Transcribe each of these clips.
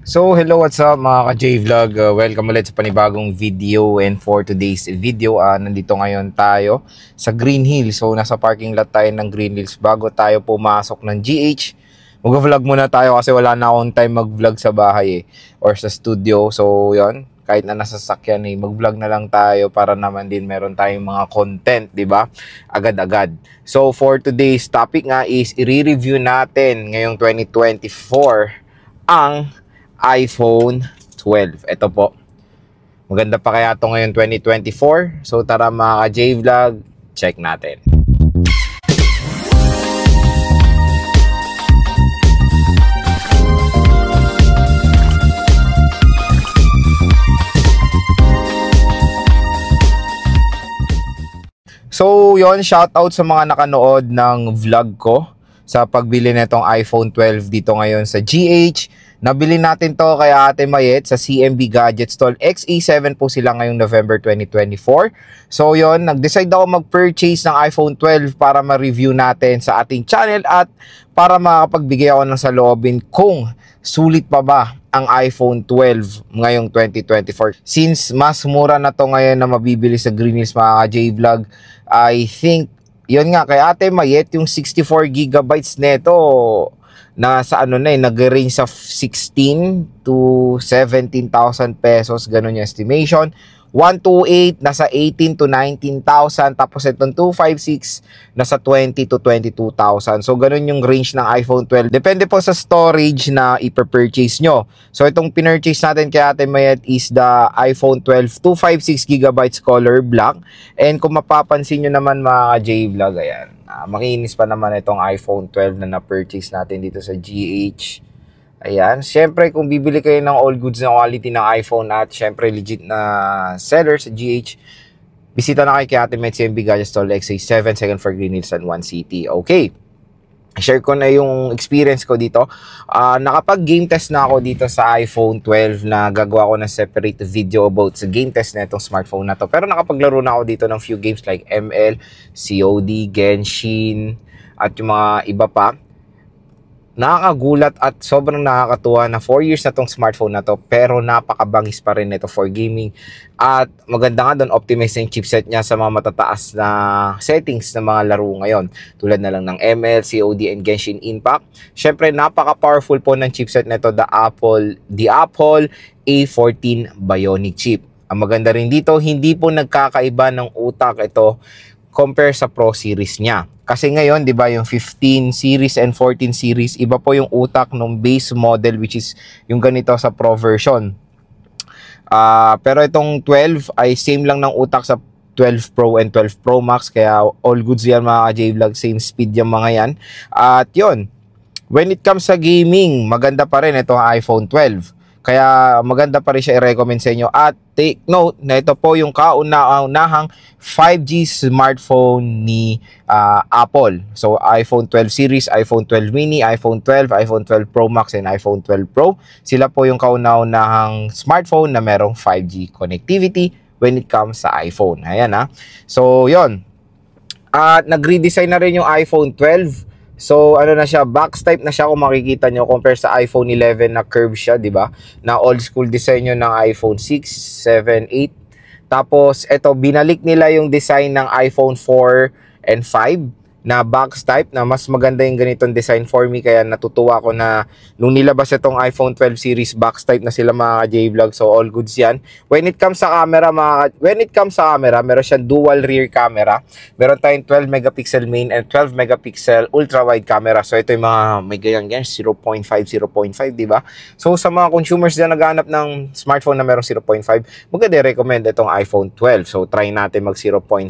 So, hello, what's up mga ka-J-Vlog? Welcome ulit sa panibagong video, and for today's video, nandito ngayon tayo sa Green Hills. So, nasa parking lot tayo ng Green Hills. Bago tayo pumasok ng GH, mag-vlog muna tayo kasi wala na akong time mag-vlog sa bahay or sa studio. So, yon, kahit na nasa sasakyan mag-vlog na lang tayo para naman din meron tayong mga content, di ba? Agad-agad. So, for today's topic nga is i-review natin ngayong 2024 ang iPhone 12. Ito po. Maganda pa kaya ito ngayon 2024. So tara mga ka-J-Vlog, check natin. So yon, shoutout sa mga nakanood ng vlog ko sa pagbili nitong iPhone 12 dito ngayon sa GH. Nabili natin to kay Ate Mayet sa CMB Gadget Stall. XA7 po sila ngayong November 2024. So yon, nag-decide ako mag-purchase ng iPhone 12 para ma-review natin sa ating channel at para makapagbigay ako ng saloobin kung sulit pa ba ang iPhone 12 ngayong 2024. Since mas mura na to ngayon na mabibili sa Green Hills mga ka-J-Vlog, I think yun nga, kay Ate Mayet, yung 64GB neto, nasa nag-range sa 16 to 17,000 pesos, ganun yung estimation. 128 nasa 18 to 19,000, tapos itong 256 nasa 20 to 22,000. So ganun yung range ng iPhone 12. Depende po sa storage na i-purchase nyo. So itong pinurchase natin kay Ate Mayet is the iPhone 12 256GB color black. And kung mapapansin nyo naman mga J-Vlog, ayan, makinis pa naman itong iPhone 12 na na-purchase natin dito sa GH. Ayan, syempre kung bibili kayo ng all goods na quality ng iPhone at syempre legit na seller sa GH, bisita na kayo kay Ate Mayet CMB Gadget Stall XA7, second floor Green Hills and 1 City. Okay, share ko na yung experience ko dito. Nakapag-game test na ako dito sa iPhone 12 na gagawa ko ng separate video about sa game test na itong smartphone na to. Pero nakapaglaro na ako dito ng few games like ML, COD, Genshin, at yung mga iba pa. Nakakagulat at sobrang nakakatuwa na 4 years na tong smartphone na to pero napakabangis pa rin nito for gaming, at maganda nga doon, optimize yung chipset niya sa mga matataas na settings ng mga laro ngayon tulad na lang ng ML, COD, and Genshin Impact. Syempre napaka-powerful po ng chipset nito, the Apple A14 Bionic chip. Ang maganda rin dito, hindi po nagkakaiba ng utak ito compare sa Pro series niya. Kasi ngayon, 'di ba, yung 15 series and 14 series, iba po yung utak ng base model which is yung ganito sa Pro version. Pero itong 12 ay same lang ng utak sa 12 Pro and 12 Pro Max, kaya all goods yan mga J-Vlog, same speed yung mga yan. At yun, when it comes sa gaming, maganda pa rin ito ang iPhone 12. Kaya maganda pa rin siya i-recommend sa inyo. At take note na ito po yung kauna-unahang 5G smartphone ni Apple. So iPhone 12 series, iPhone 12 mini, iPhone 12, iPhone 12 Pro Max, and iPhone 12 Pro. Sila po yung kauna-unahang smartphone na merong 5G connectivity when it comes sa iPhone. Ayan So yon. At nag-redesign na rin yung iPhone 12. So, na siya, box type na siya kung makikita nyo compare sa iPhone 11 na curve siya, di ba? Na old school design nyo ng iPhone 6, 7, 8. Tapos, eto, binalik nila yung design ng iPhone 4 and 5 na box type, na mas maganda yung ganitong design for me. Kaya natutuwa ko na nung nilabas itong iPhone 12 series, box type na sila mga J-Vlog. So, all goods yan. When it comes sa camera, meron siyang dual rear camera. Meron tayong 12 megapixel main and 12 megapixel ultra wide camera. So, ito yung mga may ganyan 0.5, 0.5, diba? So, sa mga consumers na naghahanap ng smartphone na merong 0.5, maganda recommend itong iPhone 12. So, try natin mag 0.5,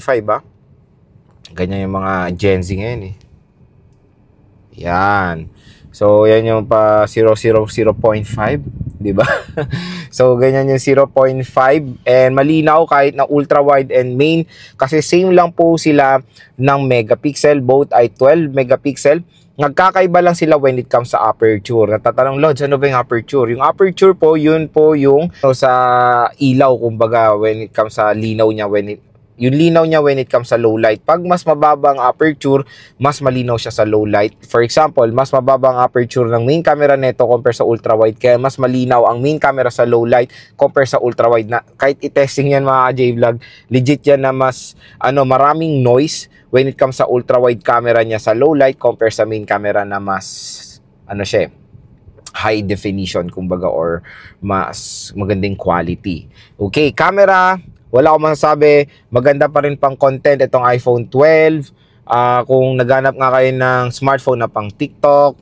Ganyan yung mga Gen Z ngayon Yan. So, yan yung pa 0.5, di ba? So, ganyan yung 0.5 and malinaw kahit na ultra wide and main kasi same lang po sila ng megapixel. Both ay 12 megapixel. Nagkakaiba lang sila when it comes sa aperture. Natatanong, Lods, ano ba yung aperture? Yung aperture po, yun po yung sa ilaw, kumbaga, when it comes sa linaw niya, yung linaw niya when it comes sa low light. Pag mas mababa ang aperture, mas malinaw siya sa low light. For example, mas mababa ang aperture ng main camera nito compare sa ultra wide, kaya mas malinaw ang main camera sa low light compare sa ultra wide. Na kahit i-testing yan mga J-Vlog, legit yan na mas maraming noise when it comes sa ultra wide camera niya sa low light compare sa main camera na mas siya, high definition kumbaga, or mas magandang quality. Okay, camera, wala akong masasabi, maganda pa rin pang content itong iPhone 12. Kung naghanap nga kayo ng smartphone na pang TikTok,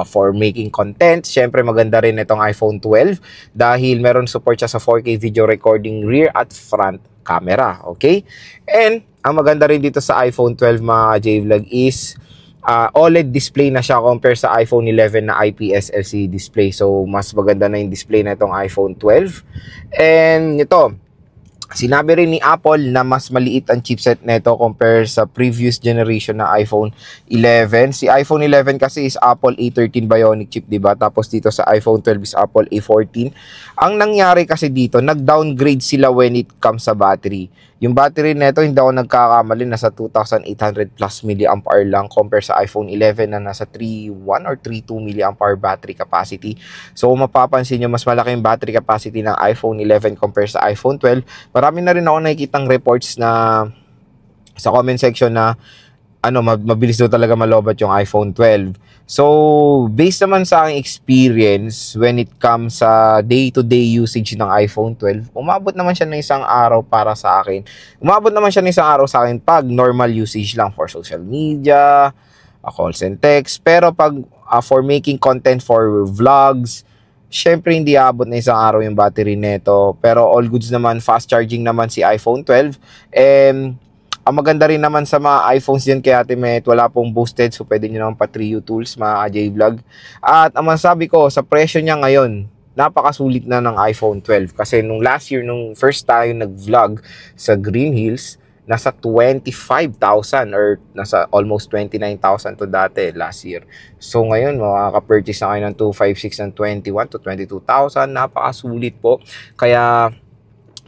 for making content, syempre maganda rin itong iPhone 12 dahil meron support siya sa 4K video recording rear at front camera. Okay? And ang maganda rin dito sa iPhone 12 mga J-Vlog is OLED display na siya compare sa iPhone 11 na IPS LCD display. So mas maganda na yung display na itong iPhone 12. And ito, sinabi rin ni Apple na mas maliit ang chipset nito compare sa previous generation na iPhone 11. Si iPhone 11 kasi is Apple A13 Bionic chip, 'di ba? Tapos dito sa iPhone 12 is Apple A14. Ang nangyari kasi dito, nag-downgrade sila when it comes sa battery. Yung battery nito, hindi ako nagkakamali, nasa 2,800 plus milliamp hour lang compare sa iPhone 11 na nasa 3.1 or 3.2 milliamp hour battery capacity. So kung mapapansin nyo, mas malaki yung battery capacity ng iPhone 11 compare sa iPhone 12. Marami na rin ako nakikitang reports na sa comment section na mabilis daw talaga malobat yung iPhone 12. So, based naman sa aking experience when it comes sa day-to-day usage ng iPhone 12, umabot naman siya ng isang araw para sa akin. Umabot naman siya ng isang araw sa akin pag normal usage lang for social media, calls and text. Pero pag for making content for vlogs, syempre hindi abot na isang araw yung battery nito. Pero all goods naman, fast charging naman si iPhone 12. Ang maganda rin naman sa mga iPhones din kay Ate Met, wala pong boosted, so pwede nyo naman pa-3U tools mga J-Vlog. At ang masasabi ko, sa presyo niya ngayon, napakasulit na ng iPhone 12. Kasi nung last year, nung first tayo nag-vlog sa Green Hills, nasa 25,000 or nasa almost 29,000 to dati last year. So ngayon, makaka-purchase na kayo ng 256 ng 21 to 22,000. Napakasulit po. Kaya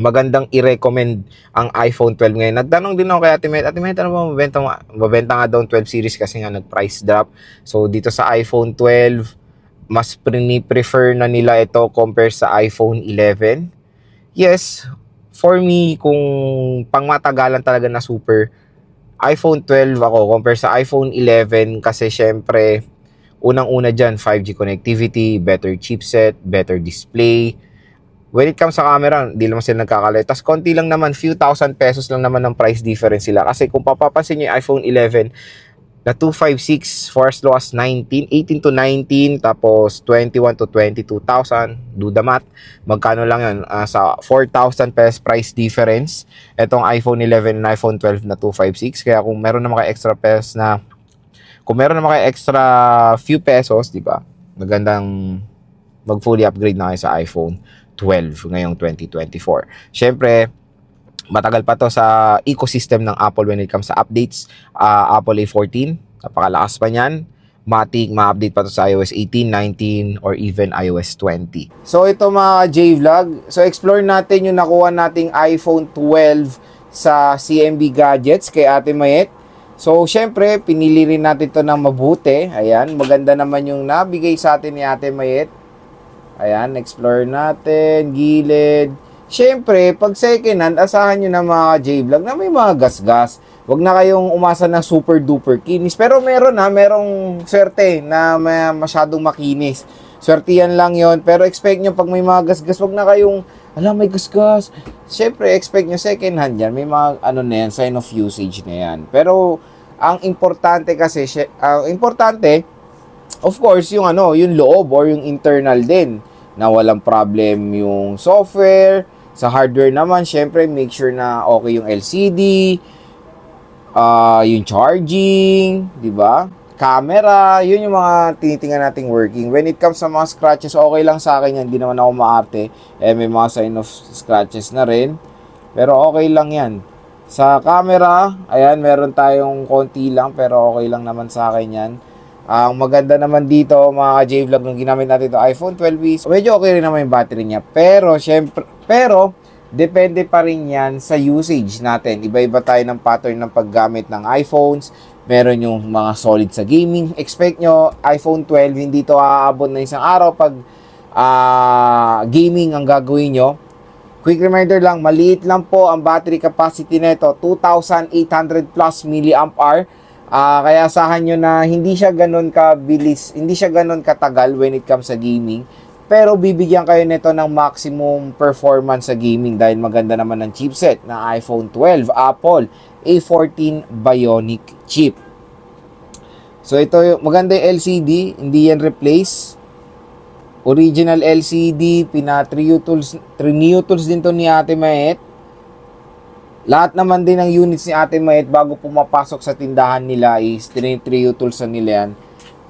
magandang i-recommend ang iPhone 12 ngayon. Nagtanong din ako kay Ate Met, ano ba mabenta nga daw 12 series kasi nga nag-price drop. So dito sa iPhone 12, mas prefer na nila ito compare sa iPhone 11. Yes, for me, kung pangmatagalan talaga na super, iPhone 12 ako compare sa iPhone 11 kasi syempre, unang-una dyan, 5G connectivity, better chipset, better display. When it comes sa camera, hindi naman sila nagkakalit. Tapos konti lang naman, few thousand pesos lang naman ng price difference sila. Kasi kung papapansin nyo yung iPhone 11, na 256 for as low as 18 to 19, tapos 21 to 22,000, do the math. Magkano lang yun? Sa 4,000 pesos price difference, itong iPhone 11 and iPhone 12 na 256. Kaya kung meron naman kayo extra pesos extra few pesos, di ba? Magandang mag-fully upgrade na kayo sa iPhone 12 ngayong 2024. Syempre, matagal pa to sa ecosystem ng Apple when it comes sa updates. Apple A14, napakalakas pa niyan. Matik, ma-update pa to sa iOS 18, 19, or even iOS 20. So ito mga J-Vlog, so explore natin yung nakuha nating iPhone 12 sa CMB Gadgets kay Ate Mayet. So syempre, pinili rin natin to ng mabuti. Ayan, maganda naman yung nabigay sa atin ni Ate Mayet. Ayan, explore natin, gilid. Siyempre, pag second hand, asahan nyo na mga J-Vlog na may mga gas-gas. Huwag na kayong umasa ng super duper kinis. Pero merong swerte na masyadong makinis. Swerte yan lang yon. Pero expect nyo pag may mga gas-gas, huwag na kayong, may gas-gas. Siyempre, expect nyo second hand yan. May mga na yan, sign of usage na yan. Pero, ang importante kasi, of course, yung loob or yung internal din na walang problem yung software. Sa hardware naman, syempre, make sure na okay yung LCD, yung charging, di ba? Camera, yun yung mga tinitingnan nating working. When it comes sa mga scratches, okay lang sa akin yan. Hindi naman ako maarte. May mga sign of scratches na rin. Pero okay lang yan. Sa camera, ayan, meron tayong konti lang, pero okay lang naman sa akin yan. Ang maganda naman dito, mga J-Vlog, nung ginamit natin ito iPhone 12 is medyo okay rin naman yung battery niya. Pero depende pa rin yan sa usage natin. Iba-iba tayo ng pattern ng paggamit ng iPhones. Meron yung mga solid sa gaming. Expect nyo, iPhone 12, hindi to aabot na isang araw pag gaming ang gagawin nyo. Quick reminder lang, maliit lang po ang battery capacity nito, 2,800 plus milliamp hour. Kaya asahan nyo na hindi siya ganun kabilis, hindi siya ganun katagal when it comes sa gaming. Pero bibigyan kayo nito ng maximum performance sa gaming dahil maganda naman ang chipset ng iPhone 12, Apple A14 Bionic chip. So ito, maganda yung LCD, hindi yan replace. Original LCD, Trio tools din to ni Ate Mayet. Lahat naman din ng units ni Ate Mayet bago pumapasok sa tindahan nila is Trio tools na nila yan.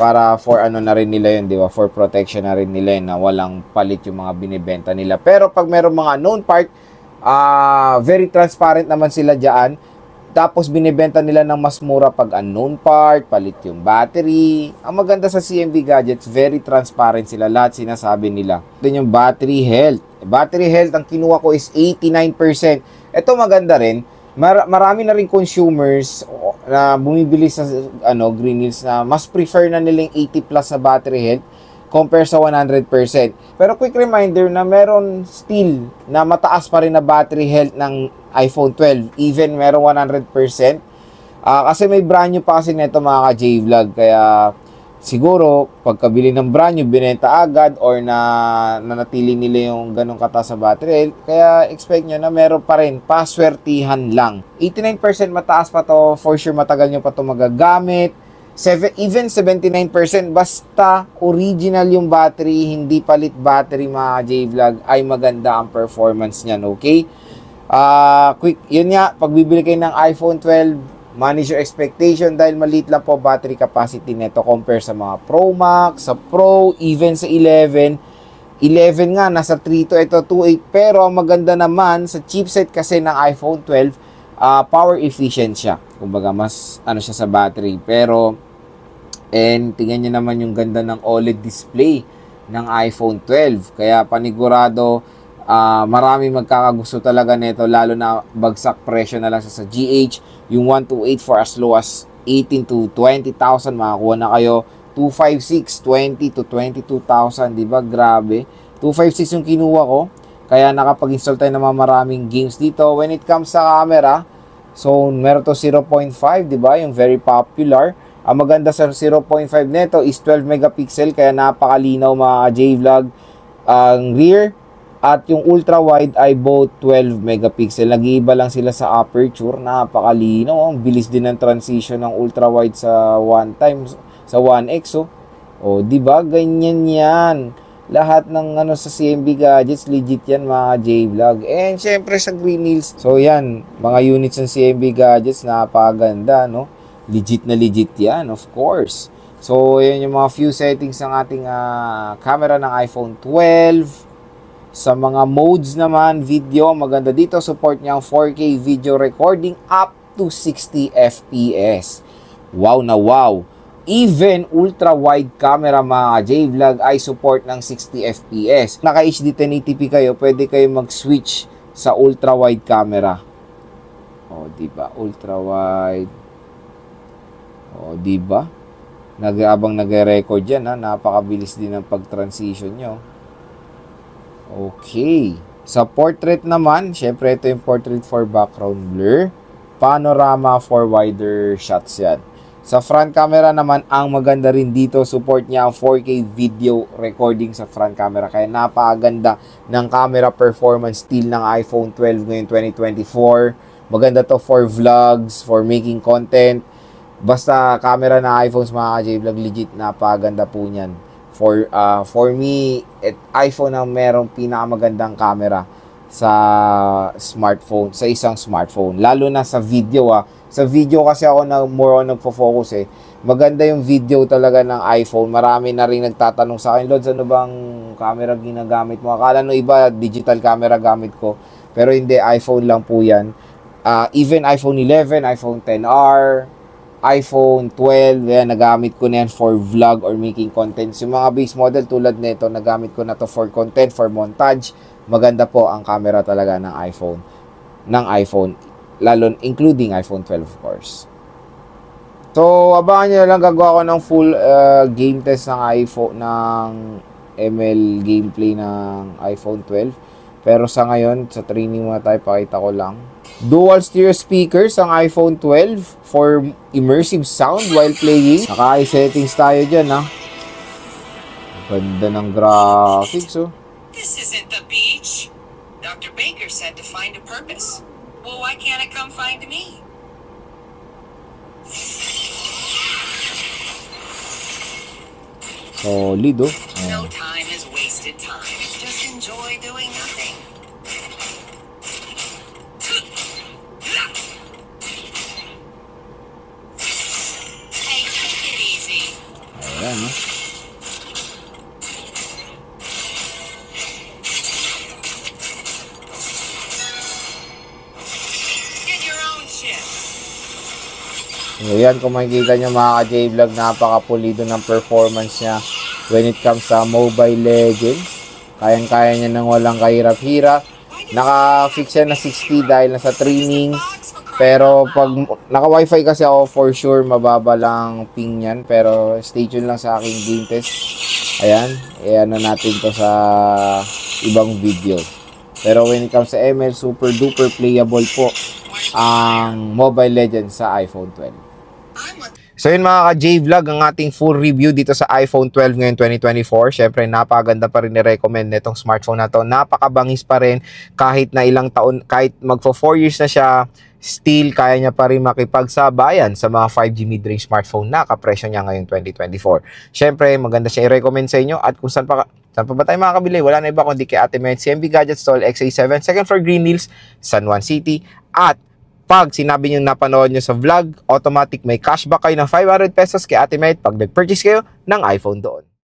Para for ano na rin nila yun, di ba? For protection na rin nila yun, na walang palit yung mga binibenta nila. Pero pag meron mga known part, very transparent naman sila dyan. Tapos binibenta nila ng mas mura pag unknown part, palit yung battery. Ang maganda sa CMB Gadgets, very transparent sila. Lahat sinasabi nila. Ito yung battery health. Battery health, ang kinuha ko is 89%. Ito maganda rin. Marami na rin consumers na bumibili sa Green Hills na mas prefer na nilang 80 plus na battery health compare sa 100%. Pero quick reminder na meron still na mataas pa rin na battery health ng iPhone 12. Even meron 100%. Kasi may brand new pa kasi nito mga ka-J-Vlog. Kaya siguro pagkabili ng brand new, binenta agad or nanatili nila yung ganong kataas sa battery health. Kaya expect nyo na meron pa rin, paswertihan lang. 89% mataas pa to, for sure matagal nyo pa to magagamit. Even 79% basta original yung battery, hindi palit battery mga J-Vlog, ay maganda ang performance niyan, okay? Quick, yun nga, pag bibili kayo ng iPhone 12, manage your expectation dahil maliit lang po battery capacity nito compare sa mga Pro Max, sa Pro, even sa 11. 11 nga, nasa 3 to, ito 2.8. Pero ang maganda naman sa chipset kasi ng iPhone 12, power efficient siya. Kumbaga, mas ano siya sa battery. Pero, tingnan nyo naman yung ganda ng OLED display ng iPhone 12. Kaya panigurado, marami magkakagusto talaga nito, lalo na bagsak presyo na lang sa GH. Yung 128 for as low as 18 to 20,000 makakuha na kayo. 256 20 to 22,000, di ba? Grabe. 256 yung kinuha ko. Kaya nakapag-install tayo ng mga maraming games dito. When it comes sa camera, so meron to 0.5, di ba? Yung very popular. Ang maganda sa 0.5 nito is 12 megapixel, kaya napakalinaw mga J-Vlog. Ang rear at yung ultra-wide ay both 12 megapixel. Nag-iiba lang sila sa aperture. Napakalinaw. Ang bilis din ng transition ng ultra-wide sa 1x. Diba? Ganyan yan. Lahat ng sa CMB Gadgets, legit yan mga J-Vlog. And syempre sa Green Hills. So yan, mga units ng CMB Gadgets, napakaganda, no? Legit na legit yan, of course. So yan yung mga few settings ng ating camera ng iPhone 12. Sa mga modes naman, video, maganda dito, support niya ang 4K video recording up to 60 FPS. Wow na wow! Even ultra-wide camera mga J-Vlog ay support ng 60 FPS. Naka HD 1080p kayo, pwede kayo mag-switch sa ultra-wide camera. Diba? Ultra-wide. Diba? Habang nag-record yan, napakabilis din ang pag-transition nyo. Okay. Sa portrait naman, syempre ito yung portrait for background blur. Panorama for wider shots yan. Sa front camera naman, ang maganda rin dito, support niya ang 4K video recording sa front camera. Kaya napakaganda ng camera performance still ng iPhone 12 ngayon 2024. Maganda to for vlogs, for making content. Basta camera na iPhones mga J-Vlog, legit napakaganda po niyan. For me, iPhone ang merong pinakamagandang camera sa smartphone, sa isang smartphone. Lalo na sa video Sa video kasi ako more on nagfo-focus Maganda yung video talaga ng iPhone. Marami na rin nagtatanong sa akin, Lods, ano bang camera ginagamit mo? Akala no iba, digital camera gamit ko. Pero hindi, iPhone lang po yan. Even iPhone 11, iPhone XR, iPhone 12, yan, nagamit ko na yan for vlog or making content. Yung mga base model tulad nito, nagamit ko na to for content, for montage. maganda po ang camera talaga ng iPhone, lalo including iPhone 12 of course. So, abangan nyo lang, gagawa ko ng full game test ng ML gameplay ng iPhone 12. Pero sa ngayon, sa training muna tayo, pakita ko lang. Dual stereo speakers ang iPhone 12 for immersive sound while playing. Naka-settings tayo dyan, ha. Ganda ng graphics, oh. This isn't the beach. Dr. Baker said to find a purpose. Well, why can't it come find me? Solid, oh. No time is wasted time. Just enjoy doing nothing. Hey, take it easy. Ayan, oh. Get your own shit. Ayan, kung makikita nyo mga ka-J-Vlog, napaka-pulido ng performance niya when it comes sa Mobile Legends. Kayang-kaya niya nang walang kahirap-hirap. Naka-fix siya na 60 dahil nasa training. Pero pag naka-wifi kasi ako, for sure mababa lang ping yan. Pero stay tuned lang sa aking game test. Ayan, ano natin to sa ibang video. Pero when it comes sa ML, super duper playable po ang Mobile Legends sa iPhone 12. So yun mga ka-J-Vlog, ang ating full review dito sa iPhone 12 ngayon 2024. Siyempre, napakaganda pa rin ni-recommend nitong smartphone na to. Napakabangis pa rin kahit na ilang taon, kahit magpo 4 years na siya, still kaya niya pa rin makipagsabayan sa mga 5G mid-range smartphone na kapresyo niya ngayong 2024. Siyempre, maganda siya i-recommend sa inyo at kung saan pa ba tayo makakabili? Wala na iba kundi kay Ate Met, CMB Gadget Stall, XA7, second floor Green Hills, San Juan City. At pag sinabi nyo napanood nyo sa vlog, automatic may cashback kayo ng 500 pesos kay Ate Met pag nag-purchase kayo ng iPhone doon.